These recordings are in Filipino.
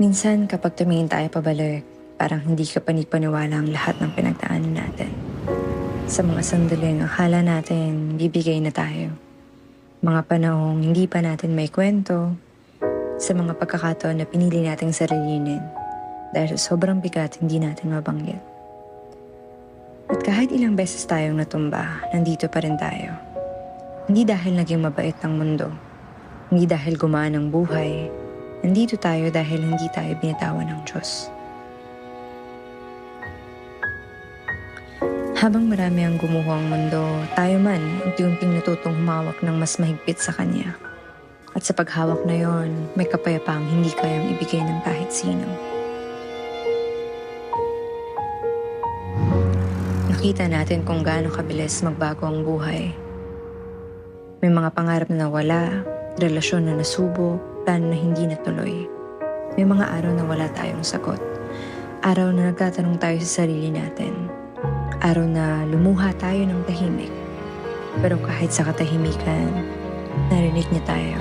Minsan kapag tumingin tayo pabalik, parang hindi ka panipaniwala ang lahat ng pinagdaanan natin. Sa mga sandaling akala natin bibigay na tayo. Mga panahong hindi pa natin may kwento. Sa mga pagkakataon na pinili nating sarilinin dahil sa sobrang bigat hindi natin mabanggit. At kahit ilang beses tayong natumba, nandito pa rin tayo. Hindi dahil naging mabait ang mundo. Hindi dahil gumaan ang buhay. Nandito tayo dahil hindi tayo binitawan ng Diyos. Habang marami ang gumuho ang mundo, tayo man unti-unting natutong humawak ng mas mahigpit sa Kanya. At sa paghawak na yon, may kapayapaang hindi kayang ibigay ng kahit sino. Nakita natin kung gaano kabilis magbago ang buhay. May mga pangarap na nawala, relasyon na nasubo, plano na hindi natuloy. May mga araw na wala tayong sagot. Araw na nagtatanong tayo sa sarili natin. Araw na lumuha tayo ng tahimik. Pero kahit sa katahimikan, narinig niya tayo.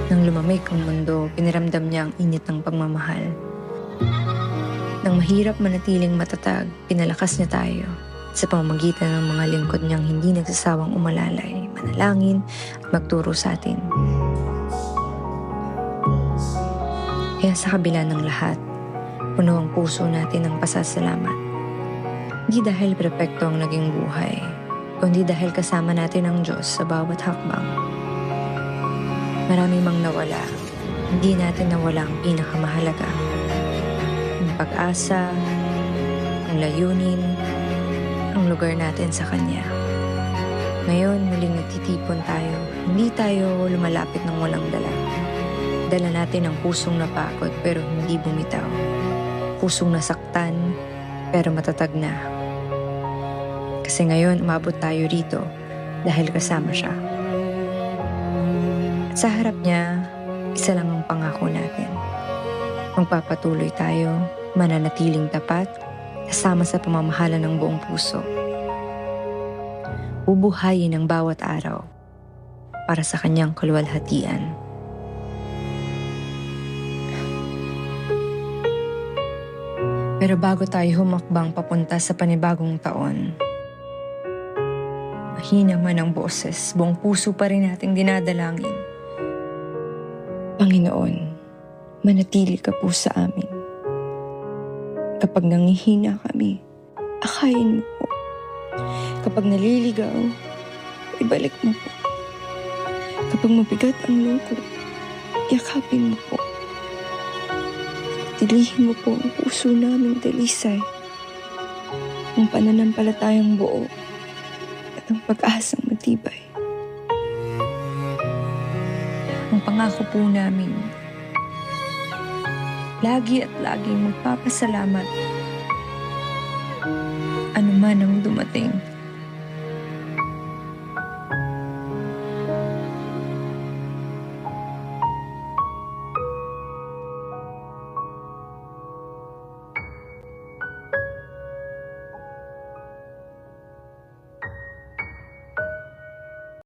Nang lumamig ang mundo, piniramdam niya ang init ng pagmamahal. Nang mahirap manatiling matatag, pinalakas niya tayo. Sa pamamagitan ng mga lingkod niyang hindi nagsasawang umalalay, manalangin at magturo sa atin. Kaya sa kabila ng lahat, puno ang puso natin ng pasasalamat. Hindi dahil perpekto ang naging buhay, kundi dahil kasama natin ang Diyos sa bawat hakbang. Marami mang nawala, hindi natin nawala ang pinakamahalaga. Ang pag-asa, ang layunin, ang lugar natin sa Kanya. Ngayon, muling nagtitipon tayo. Hindi tayo lumalapit ng walang dala. Dala natin ang pusong napagod pero hindi bumitaw. Pusong nasaktan pero matatag na. Kasi ngayon, umabot tayo rito dahil kasama siya. At sa harap niya, isa lang ang pangako natin. Magpapatuloy tayo, mananatiling tapat, kasama sa pamamahala ng buong puso. Bubuhayin ang bawat araw para sa kanyang kaluwalhatian. Pero bago tayo humakbang papunta sa panibagong taon, mahina man ang boses, buong puso pa rin nating dinadalangin. Panginoon, manatili ka po sa amin. Kapag nangihina kami, akayin mo po. Kapag naliligaw, ibalik mo po. Kapag mabigat ang lungkot, yakapin mo po. Tilihin mo po ang puso naming dalisay, ang pananampalatayang buo at ang pag-asang matibay. Ang pangako po namin, lagi at laging magpapasalamat. Ano man ang dumating,